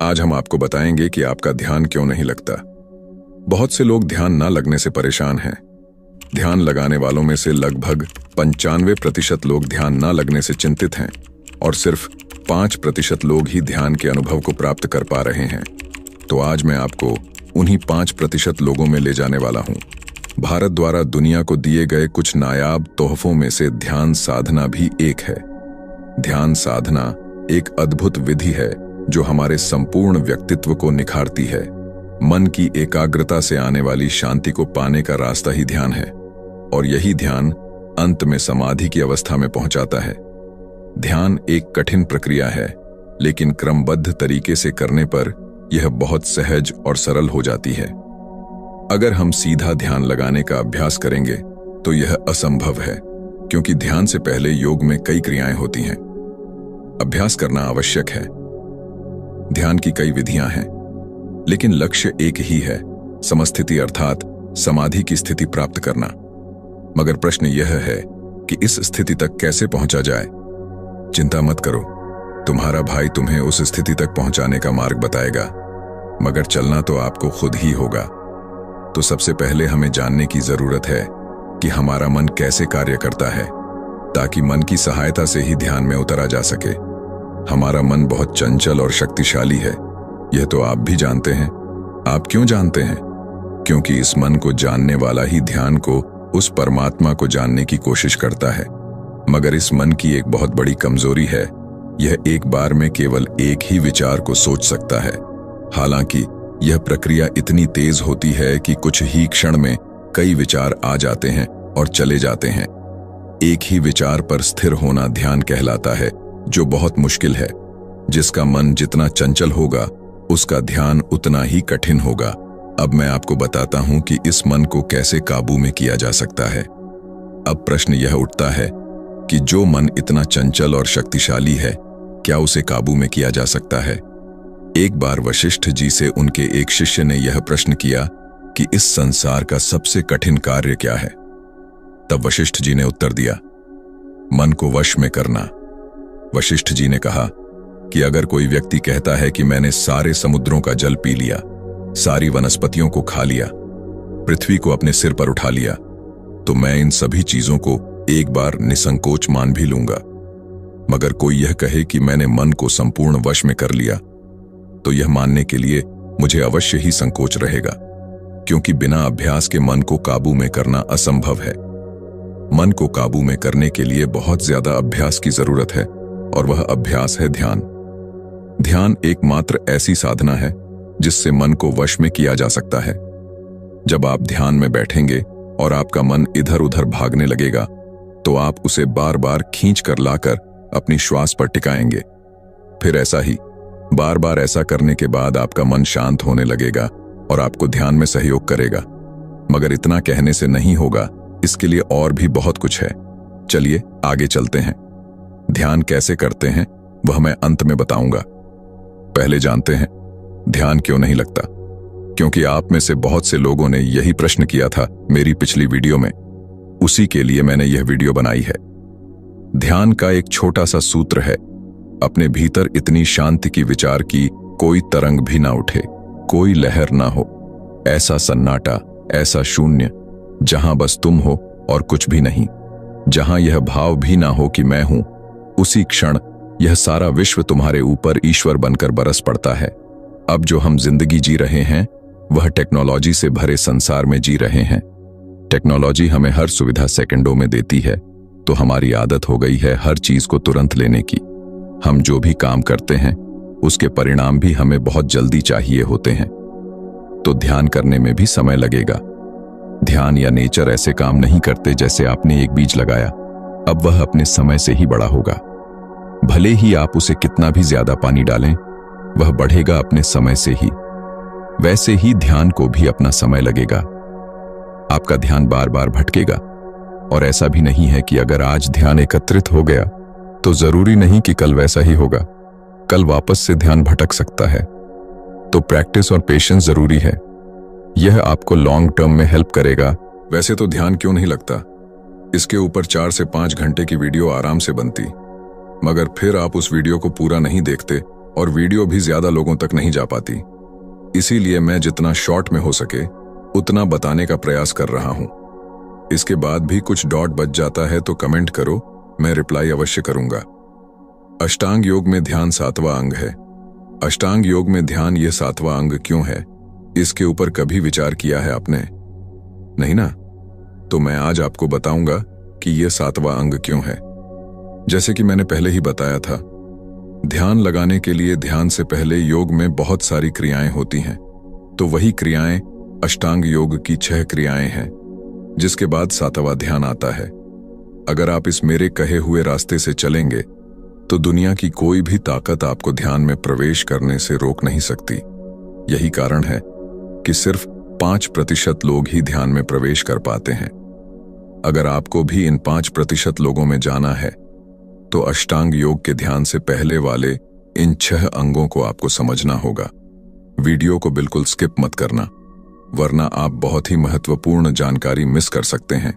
आज हम आपको बताएंगे कि आपका ध्यान क्यों नहीं लगता। बहुत से लोग ध्यान न लगने से परेशान हैं। ध्यान लगाने वालों में से लगभग 95% लोग ध्यान न लगने से चिंतित हैं और सिर्फ 5% लोग ही ध्यान के अनुभव को प्राप्त कर पा रहे हैं। तो आज मैं आपको उन्हीं 5% लोगों में ले जाने वाला हूं। भारत द्वारा दुनिया को दिए गए कुछ नायाब तोहफों में से ध्यान साधना भी एक है। ध्यान साधना एक अद्भुत विधि है जो हमारे संपूर्ण व्यक्तित्व को निखारती है। मन की एकाग्रता से आने वाली शांति को पाने का रास्ता ही ध्यान है और यही ध्यान अंत में समाधि की अवस्था में पहुंचाता है। ध्यान एक कठिन प्रक्रिया है, लेकिन क्रमबद्ध तरीके से करने पर यह बहुत सहज और सरल हो जाती है। अगर हम सीधा ध्यान लगाने का अभ्यास करेंगे तो यह असंभव है, क्योंकि ध्यान से पहले योग में कई क्रियाएं होती हैं। अभ्यास करना आवश्यक है। ध्यान की कई विधियां हैं, लेकिन लक्ष्य एक ही है, समस्थिति अर्थात समाधि की स्थिति प्राप्त करना। मगर प्रश्न यह है कि इस स्थिति तक कैसे पहुंचा जाए। चिंता मत करो, तुम्हारा भाई तुम्हें उस स्थिति तक पहुंचाने का मार्ग बताएगा, मगर चलना तो आपको खुद ही होगा। तो सबसे पहले हमें जानने की जरूरत है कि हमारा मन कैसे कार्य करता है, ताकि मन की सहायता से ही ध्यान में उतरा जा सके। हमारा मन बहुत चंचल और शक्तिशाली है, यह तो आप भी जानते हैं। आप क्यों जानते हैं? क्योंकि इस मन को जानने वाला ही ध्यान को, उस परमात्मा को जानने की कोशिश करता है। मगर इस मन की एक बहुत बड़ी कमजोरी है, यह एक बार में केवल एक ही विचार को सोच सकता है। हालांकि यह प्रक्रिया इतनी तेज होती है कि कुछ ही क्षण में कई विचार आ जाते हैं और चले जाते हैं। एक ही विचार पर स्थिर होना ध्यान कहलाता है, जो बहुत मुश्किल है। जिसका मन जितना चंचल होगा, उसका ध्यान उतना ही कठिन होगा। अब मैं आपको बताता हूं कि इस मन को कैसे काबू में किया जा सकता है। अब प्रश्न यह उठता है कि जो मन इतना चंचल और शक्तिशाली है, क्या उसे काबू में किया जा सकता है? एक बार वशिष्ठ जी से उनके एक शिष्य ने यह प्रश्न किया कि इस संसार का सबसे कठिन कार्य क्या है? तब वशिष्ठ जी ने उत्तर दिया, मन को वश में करना। वशिष्ठ जी ने कहा कि अगर कोई व्यक्ति कहता है कि मैंने सारे समुद्रों का जल पी लिया, सारी वनस्पतियों को खा लिया, पृथ्वी को अपने सिर पर उठा लिया, तो मैं इन सभी चीजों को एक बार निसंकोच मान भी लूंगा। मगर कोई यह कहे कि मैंने मन को संपूर्ण वश में कर लिया, तो यह मानने के लिए मुझे अवश्य ही संकोच रहेगा, क्योंकि बिना अभ्यास के मन को काबू में करना असंभव है। मन को काबू में करने के लिए बहुत ज्यादा अभ्यास की जरूरत है, और वह अभ्यास है ध्यान। ध्यान एकमात्र ऐसी साधना है जिससे मन को वश में किया जा सकता है। जब आप ध्यान में बैठेंगे और आपका मन इधर उधर भागने लगेगा, तो आप उसे बार बार खींच कर लाकर अपनी श्वास पर टिकाएंगे। फिर ऐसा ही बार बार ऐसा करने के बाद आपका मन शांत होने लगेगा और आपको ध्यान में सहयोग करेगा। मगर इतना कहने से नहीं होगा, इसके लिए और भी बहुत कुछ है। चलिए आगे चलते हैं। ध्यान कैसे करते हैं वह मैं अंत में बताऊंगा। पहले जानते हैं ध्यान क्यों नहीं लगता। क्योंकि आप में से बहुत से लोगों ने यही प्रश्न किया था मेरी पिछली वीडियो में, उसी के लिए मैंने यह वीडियो बनाई है। ध्यान का एक छोटा सा सूत्र है, अपने भीतर इतनी शांति की विचार की कोई तरंग भी ना उठे, कोई लहर ना हो, ऐसा सन्नाटा, ऐसा शून्य, जहां बस तुम हो और कुछ भी नहीं, जहां यह भाव भी ना हो कि मैं हूं। उसी क्षण यह सारा विश्व तुम्हारे ऊपर ईश्वर बनकर बरस पड़ता है। अब जो हम जिंदगी जी रहे हैं, वह टेक्नोलॉजी से भरे संसार में जी रहे हैं। टेक्नोलॉजी हमें हर सुविधा सेकंडों में देती है, तो हमारी आदत हो गई है हर चीज को तुरंत लेने की। हम जो भी काम करते हैं, उसके परिणाम भी हमें बहुत जल्दी चाहिए होते हैं, तो ध्यान करने में भी समय लगेगा। ध्यान या नेचर ऐसे काम नहीं करते जैसे आपने एक बीज लगाया, अब वह अपने समय से ही बड़ा होगा। भले ही आप उसे कितना भी ज्यादा पानी डालें, वह बढ़ेगा अपने समय से ही। वैसे ही ध्यान को भी अपना समय लगेगा। आपका ध्यान बार बार भटकेगा, और ऐसा भी नहीं है कि अगर आज ध्यान एकत्रित हो गया तो जरूरी नहीं कि कल वैसा ही होगा। कल वापस से ध्यान भटक सकता है। तो प्रैक्टिस और पेशेंस जरूरी है। यह आपको लॉन्ग टर्म में हेल्प करेगा। वैसे तो ध्यान क्यों नहीं लगता, इसके ऊपर 4 से 5 घंटे की वीडियो आराम से बनती, मगर फिर आप उस वीडियो को पूरा नहीं देखते और वीडियो भी ज्यादा लोगों तक नहीं जा पाती। इसीलिए मैं जितना शॉर्ट में हो सके उतना बताने का प्रयास कर रहा हूं। इसके बाद भी कुछ डॉट बच जाता है तो कमेंट करो, मैं रिप्लाई अवश्य करूंगा। अष्टांग योग में ध्यान 7वां अंग है। अष्टांग योग में ध्यान ये 7वां अंग क्यों है, इसके ऊपर कभी विचार किया है आपने? नहीं ना? तो मैं आज आपको बताऊंगा कि यह 7वां अंग क्यों है। जैसे कि मैंने पहले ही बताया था, ध्यान लगाने के लिए ध्यान से पहले योग में बहुत सारी क्रियाएं होती हैं। तो वही क्रियाएं अष्टांग योग की 6 क्रियाएं हैं, जिसके बाद 7वां ध्यान आता है। अगर आप इस मेरे कहे हुए रास्ते से चलेंगे तो दुनिया की कोई भी ताकत आपको ध्यान में प्रवेश करने से रोक नहीं सकती। यही कारण है कि सिर्फ 5% लोग ही ध्यान में प्रवेश कर पाते हैं। अगर आपको भी इन 5% लोगों में जाना है तो अष्टांग योग के ध्यान से पहले वाले इन 6 अंगों को आपको समझना होगा। वीडियो को बिल्कुल स्किप मत करना, वरना आप बहुत ही महत्वपूर्ण जानकारी मिस कर सकते हैं।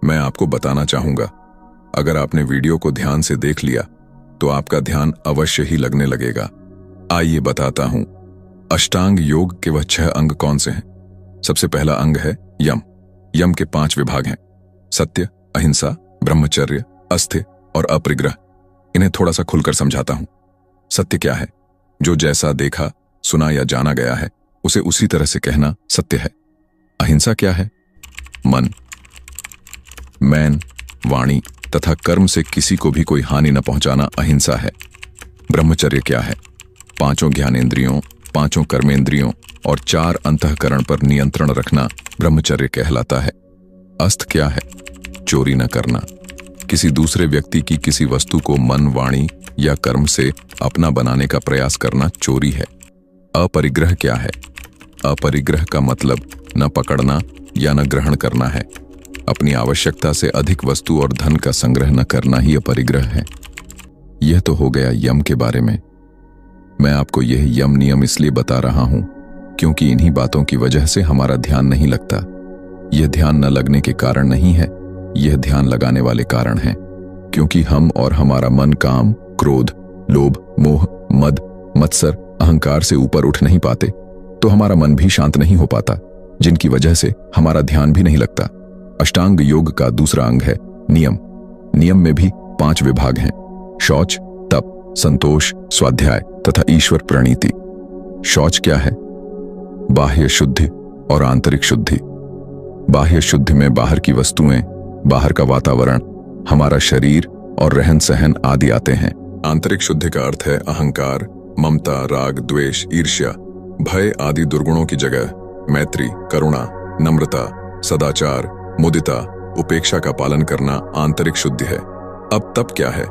मैं आपको बताना चाहूंगा, अगर आपने वीडियो को ध्यान से देख लिया तो आपका ध्यान अवश्य ही लगने लगेगा। आइए बताता हूं, अष्टांग योग के वह 6 अंग कौन से हैं। सबसे पहला अंग है यम। यम के 5 विभाग हैं: सत्य, अहिंसा, ब्रह्मचर्य, अस्त्य और अपरिग्रह। इन्हें थोड़ा सा खुलकर समझाता हूं। सत्य क्या है? जो जैसा देखा, सुना या जाना गया है उसे उसी तरह से कहना सत्य है। अहिंसा क्या है? मन, मैन, वाणी तथा कर्म से किसी को भी कोई हानि न पहुंचाना अहिंसा है। ब्रह्मचर्य क्या है? 5 ज्ञानेंद्रियों, 5 कर्मेंद्रियों और 4 अंतःकरण पर नियंत्रण रखना ब्रह्मचर्य कहलाता है। अस्त्य क्या है? चोरी न करना। किसी दूसरे व्यक्ति की किसी वस्तु को मन, वाणी या कर्म से अपना बनाने का प्रयास करना चोरी है। अपरिग्रह क्या है? अपरिग्रह का मतलब न पकड़ना या न ग्रहण करना है। अपनी आवश्यकता से अधिक वस्तु और धन का संग्रह न करना ही अपरिग्रह है। यह तो हो गया यम के बारे में। मैं आपको यह यम नियम इसलिए बता रहा हूं क्योंकि इन्हीं बातों की वजह से हमारा ध्यान नहीं लगता। यह ध्यान न लगने के कारण नहीं है, यह ध्यान लगाने वाले कारण हैं। क्योंकि हम और हमारा मन काम, क्रोध, लोभ, मोह, मद, मत्सर, अहंकार से ऊपर उठ नहीं पाते, तो हमारा मन भी शांत नहीं हो पाता, जिनकी वजह से हमारा ध्यान भी नहीं लगता। अष्टांग योग का दूसरा अंग है नियम। नियम में भी 5 विभाग हैं: शौच, तप, संतोष, स्वाध्याय तथा ईश्वर प्रणीति। शौच क्या है? बाह्य शुद्धि और आंतरिक शुद्धि। बाह्य शुद्धि में बाहर की वस्तुएं, बाहर का वातावरण, हमारा शरीर और रहन सहन आदि आते हैं। आंतरिक शुद्धि का अर्थ है अहंकार, ममता, राग, द्वेष, ईर्ष्या, भय आदि दुर्गुणों की जगह मैत्री, करुणा, नम्रता, सदाचार, मुदिता, उपेक्षा का पालन करना आंतरिक शुद्धि है। अब तप क्या है?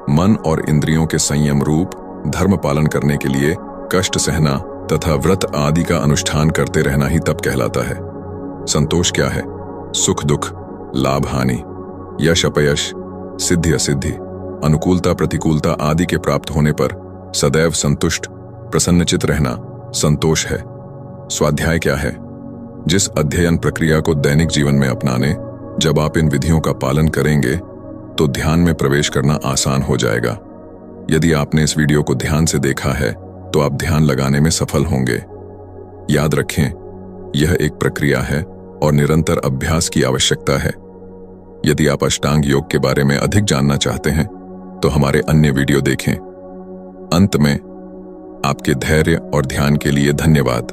मन और इंद्रियों के संयम रूप धर्म पालन करने के लिए कष्ट सहना तथा व्रत आदि का अनुष्ठान करते रहना ही तप कहलाता है। संतोष क्या है? सुख दुख, लाभ हानि, यश अपयश, सिद्धि असिद्धि, अनुकूलता प्रतिकूलता आदि के प्राप्त होने पर सदैव संतुष्ट प्रसन्नचित रहना संतोष है। स्वाध्याय क्या है? जिस अध्ययन प्रक्रिया को दैनिक जीवन में अपनाने जब आप इन विधियों का पालन करेंगे तो ध्यान में प्रवेश करना आसान हो जाएगा। यदि आपने इस वीडियो को ध्यान से देखा है तो आप ध्यान लगाने में सफल होंगे। याद रखें, यह एक प्रक्रिया है और निरंतर अभ्यास की आवश्यकता है। यदि आप अष्टांग योग के बारे में अधिक जानना चाहते हैं तो हमारे अन्य वीडियो देखें। अंत में आपके धैर्य और ध्यान के लिए धन्यवाद।